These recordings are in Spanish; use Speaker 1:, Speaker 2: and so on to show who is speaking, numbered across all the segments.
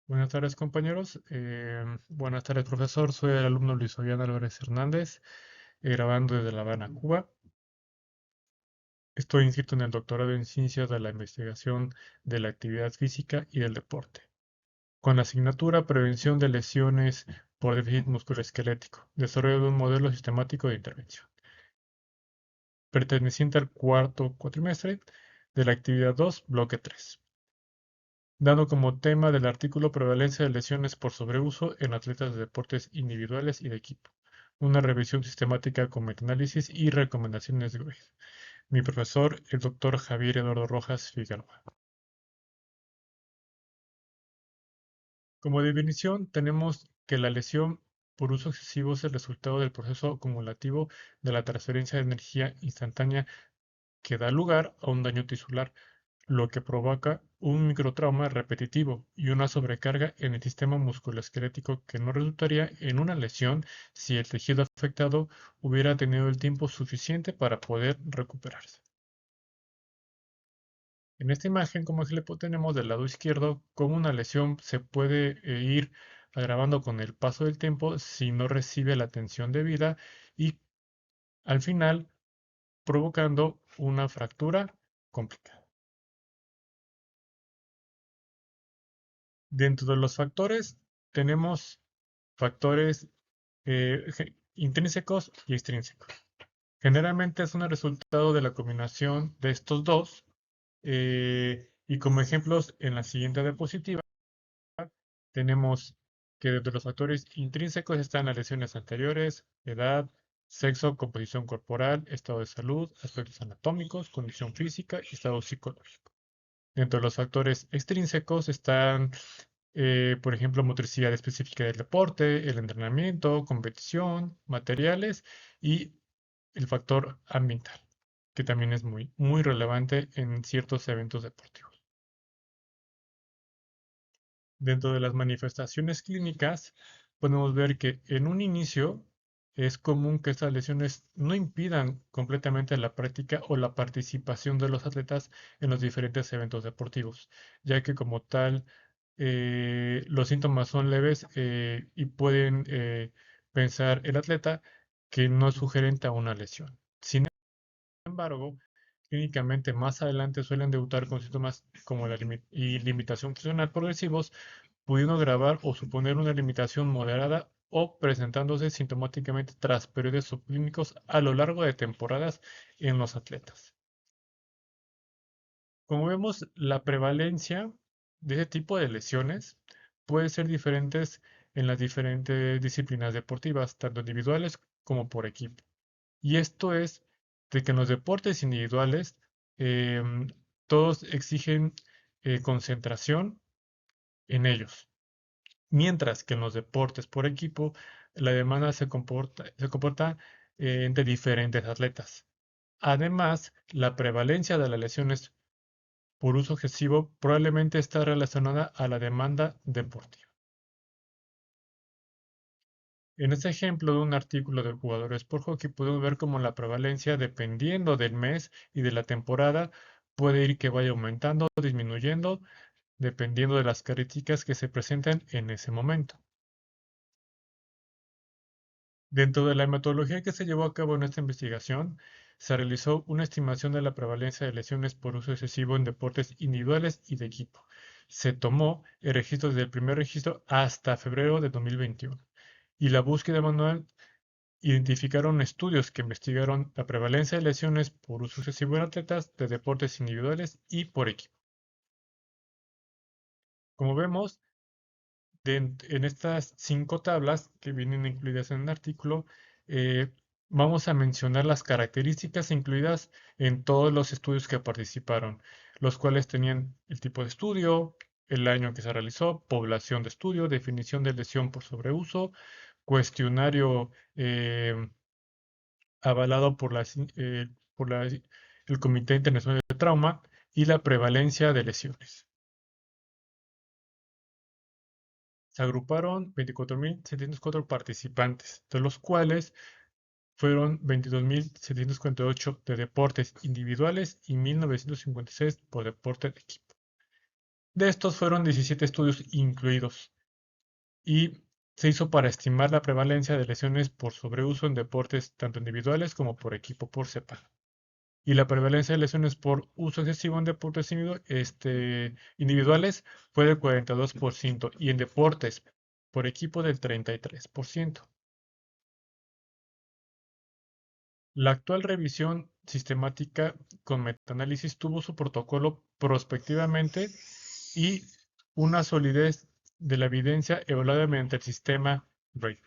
Speaker 1: Buenas tardes, compañeros. Buenas tardes, profesor. Soy el alumno Luis Fabián Álvarez Hernández, grabando desde La Habana, Cuba. Estoy inscrito en el doctorado en Ciencias de la Investigación de la Actividad Física y del Deporte, con la asignatura Prevención de Lesiones por Déficit Musculoesquelético, desarrollo de un modelo sistemático de intervención, perteneciente al cuarto cuatrimestre de la actividad 2, bloque 3. Dando como tema del artículo prevalencia de lesiones por sobreuso en atletas de deportes individuales y de equipo. Una revisión sistemática con metaanálisis y recomendaciones de GRED. Mi profesor, el doctor Javier Eduardo Rojas Figueroa. Como definición, tenemos que la lesión por uso excesivo es el resultado del proceso acumulativo de la transferencia de energía instantánea que da lugar a un daño tisular, lo que provoca un microtrauma repetitivo y una sobrecarga en el sistema musculoesquelético que no resultaría en una lesión si el tejido afectado hubiera tenido el tiempo suficiente para poder recuperarse. En esta imagen, como ejemplo, tenemos del lado izquierdo cómo una lesión se puede ir agravando con el paso del tiempo si no recibe la atención debida y al final provocando una fractura complicada. Dentro de los factores tenemos factores intrínsecos y extrínsecos. Generalmente es un resultado de la combinación de estos dos. Y como ejemplos en la siguiente diapositiva tenemos que dentro de los factores intrínsecos están las lesiones anteriores, edad, sexo, composición corporal, estado de salud, aspectos anatómicos, condición física y estado psicológico. Dentro de los factores extrínsecos están, por ejemplo, motricidad específica del deporte, el entrenamiento, competición, materiales y el factor ambiental, que también es muy relevante en ciertos eventos deportivos. Dentro de las manifestaciones clínicas, podemos ver que en un inicio es común que estas lesiones no impidan completamente la práctica o la participación de los atletas en los diferentes eventos deportivos, ya que como tal los síntomas son leves y pueden pensar el atleta que no es sugerente a una lesión. Sin embargo, clínicamente más adelante suelen debutar con síntomas como la limitación funcional progresivos, pudiendo agravar o suponer una limitación moderada o presentándose sintomáticamente tras periodos subclínicos a lo largo de temporadas en los atletas. Como vemos, la prevalencia de ese tipo de lesiones puede ser diferentes en las diferentes disciplinas deportivas, tanto individuales como por equipo. Y esto es de que en los deportes individuales em, todos exigen concentración en ellos, mientras que en los deportes por equipo la demanda se comporta entre diferentes atletas. Además, la prevalencia de las lesiones por uso excesivo probablemente está relacionada a la demanda deportiva. En este ejemplo de un artículo de jugadores por hockey podemos ver cómo la prevalencia, dependiendo del mes y de la temporada, puede ir que vaya aumentando o disminuyendo, dependiendo de las características que se presenten en ese momento. Dentro de la metodología que se llevó a cabo en esta investigación, se realizó una estimación de la prevalencia de lesiones por uso excesivo en deportes individuales y de equipo. Se tomó el registro desde el primer registro hasta febrero de 2021 y la búsqueda manual identificaron estudios que investigaron la prevalencia de lesiones por uso excesivo en atletas de deportes individuales y por equipo. Como vemos, en estas 5 tablas que vienen incluidas en el artículo, eh, vamos a mencionar las características incluidas en todos los estudios que participaron, los cuales tenían el tipo de estudio, el año que se realizó, población de estudio, definición de lesión por sobreuso, cuestionario avalado por el Comité Internacional de Trauma y la prevalencia de lesiones. Se agruparon 24.704 participantes, de los cuales fueron 22.748 de deportes individuales y 1.956 por deporte de equipo. De estos fueron 17 estudios incluidos y se hizo para estimar la prevalencia de lesiones por sobreuso en deportes tanto individuales como por equipo por separado. Y la prevalencia de lesiones por uso excesivo en deportes individuales fue del 42% y en deportes por equipo del 33%. La actual revisión sistemática con metaanálisis tuvo su protocolo prospectivamente y una solidez de la evidencia evaluada mediante el sistema RAID.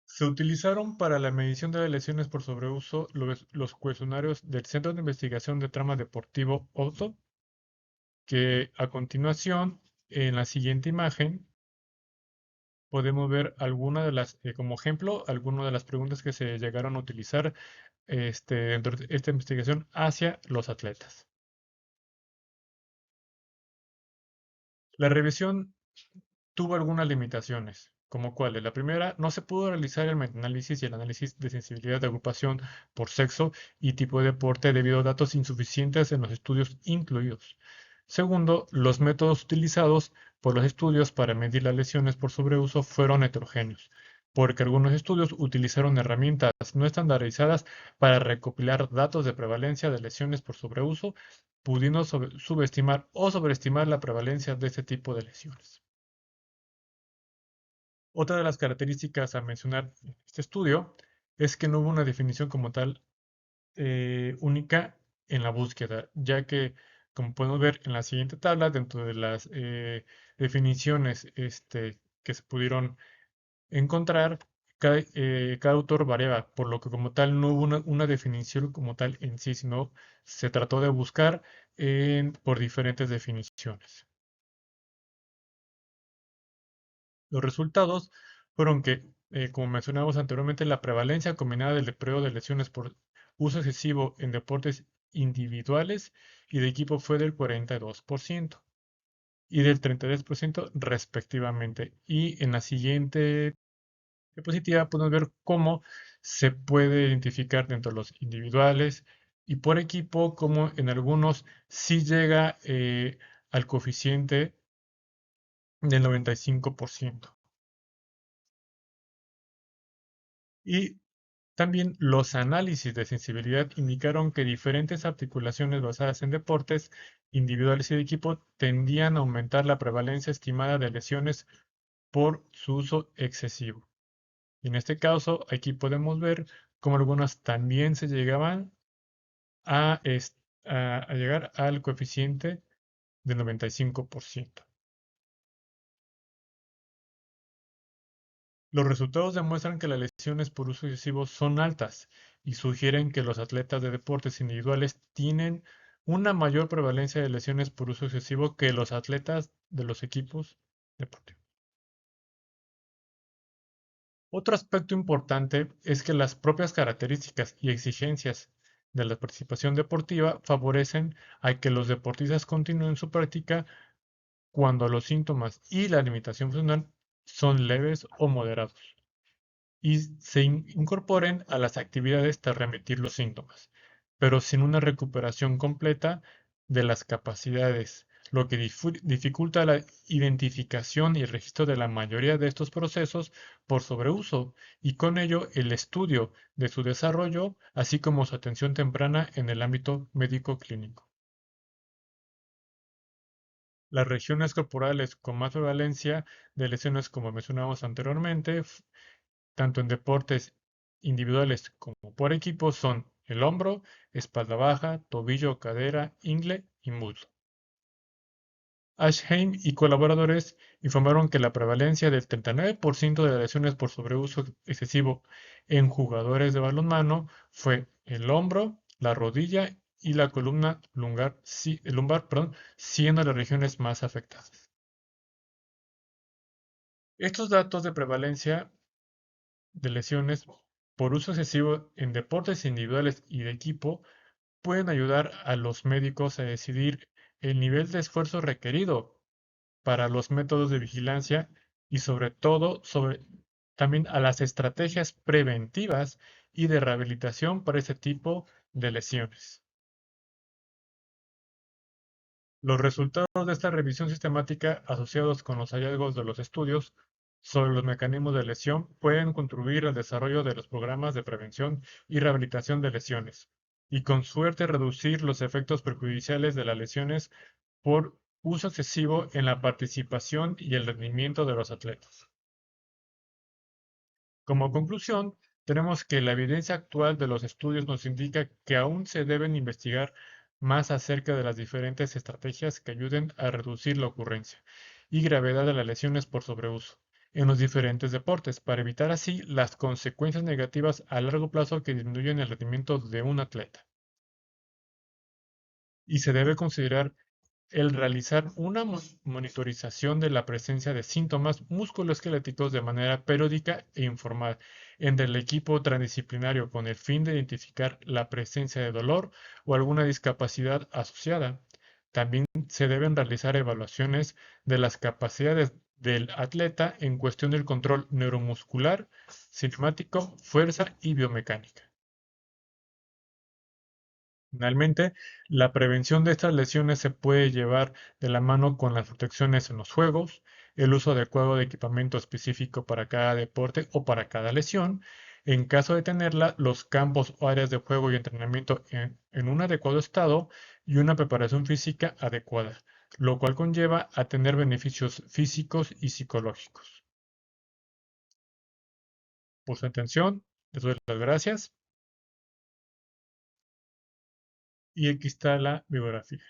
Speaker 1: Se utilizaron para la medición de las lesiones por sobreuso los cuestionarios del Centro de Investigación de Trauma Deportivo OTO, que a continuación, en la siguiente imagen, podemos ver como ejemplo, algunas de las preguntas que se llegaron a utilizar dentro de esta investigación hacia los atletas. La revisión tuvo algunas limitaciones, como cuáles. La primera, no se pudo realizar el metaanálisis y el análisis de sensibilidad de agrupación por sexo y tipo de deporte debido a datos insuficientes en los estudios incluidos. Segundo, los métodos utilizados por los estudios para medir las lesiones por sobreuso fueron heterogéneos, porque algunos estudios utilizaron herramientas no estandarizadas para recopilar datos de prevalencia de lesiones por sobreuso, pudiendo subestimar o sobreestimar la prevalencia de este tipo de lesiones. Otra de las características a mencionar en este estudio es que no hubo una definición como tal única en la búsqueda, ya que, como podemos ver en la siguiente tabla, dentro de las definiciones que se pudieron encontrar, cada autor variaba, por lo que como tal no hubo una definición como tal en sí, sino se trató de buscar por diferentes definiciones. Los resultados fueron que, como mencionamos anteriormente, la prevalencia combinada del empleo de lesiones por uso excesivo en deportes individuales y de equipo fue del 42% y del 33% respectivamente. Y en la siguiente diapositiva podemos ver cómo se puede identificar dentro de los individuales y por equipo, como en algunos sí llega al coeficiente del 95%. Y también los análisis de sensibilidad indicaron que diferentes articulaciones basadas en deportes individuales y de equipo tendían a aumentar la prevalencia estimada de lesiones por su uso excesivo. Y en este caso, aquí podemos ver cómo algunas también se llegaban a llegar al coeficiente del 95%. Los resultados demuestran que las lesiones por uso excesivo son altas y sugieren que los atletas de deportes individuales tienen una mayor prevalencia de lesiones por uso excesivo que los atletas de los equipos deportivos. Otro aspecto importante es que las propias características y exigencias de la participación deportiva favorecen a que los deportistas continúen su práctica cuando los síntomas y la limitación funcional son leves o moderados y se incorporen a las actividades tras remitir los síntomas, pero sin una recuperación completa de las capacidades, lo que dificulta la identificación y el registro de la mayoría de estos procesos por sobreuso y con ello el estudio de su desarrollo, así como su atención temprana en el ámbito médico clínico. Las regiones corporales con más prevalencia de lesiones, como mencionamos anteriormente, tanto en deportes individuales como por equipo, son el hombro, espalda baja, tobillo, cadera, ingle y muslo. Ashheim y colaboradores informaron que la prevalencia del 39% de las lesiones por sobreuso excesivo en jugadores de balonmano fue el hombro, la rodilla y la columna lumbar, siendo las regiones más afectadas. Estos datos de prevalencia de lesiones por uso excesivo en deportes individuales y de equipo pueden ayudar a los médicos a decidir el nivel de esfuerzo requerido para los métodos de vigilancia y sobre todo también a las estrategias preventivas y de rehabilitación para este tipo de lesiones. Los resultados de esta revisión sistemática, asociados con los hallazgos de los estudios sobre los mecanismos de lesión, pueden contribuir al desarrollo de los programas de prevención y rehabilitación de lesiones, y con suerte reducir los efectos perjudiciales de las lesiones por uso excesivo en la participación y el rendimiento de los atletas. Como conclusión, tenemos que la evidencia actual de los estudios nos indica que aún se deben investigar más acerca de las diferentes estrategias que ayuden a reducir la ocurrencia y gravedad de las lesiones por sobreuso en los diferentes deportes, para evitar así las consecuencias negativas a largo plazo que disminuyen el rendimiento de un atleta. Y se debe considerar el realizar una monitorización de la presencia de síntomas musculoesqueléticos de manera periódica e informal entre el equipo transdisciplinario con el fin de identificar la presencia de dolor o alguna discapacidad asociada. También se deben realizar evaluaciones de las capacidades del atleta en cuestión del control neuromuscular, cinemático, fuerza y biomecánica. Finalmente, la prevención de estas lesiones se puede llevar de la mano con las protecciones en los juegos, el uso adecuado de equipamiento específico para cada deporte o para cada lesión, en caso de tenerla, los campos o áreas de juego y entrenamiento en un adecuado estado y una preparación física adecuada, lo cual conlleva a tener beneficios físicos y psicológicos. Por su atención, les doy las gracias y aquí está la bibliografía.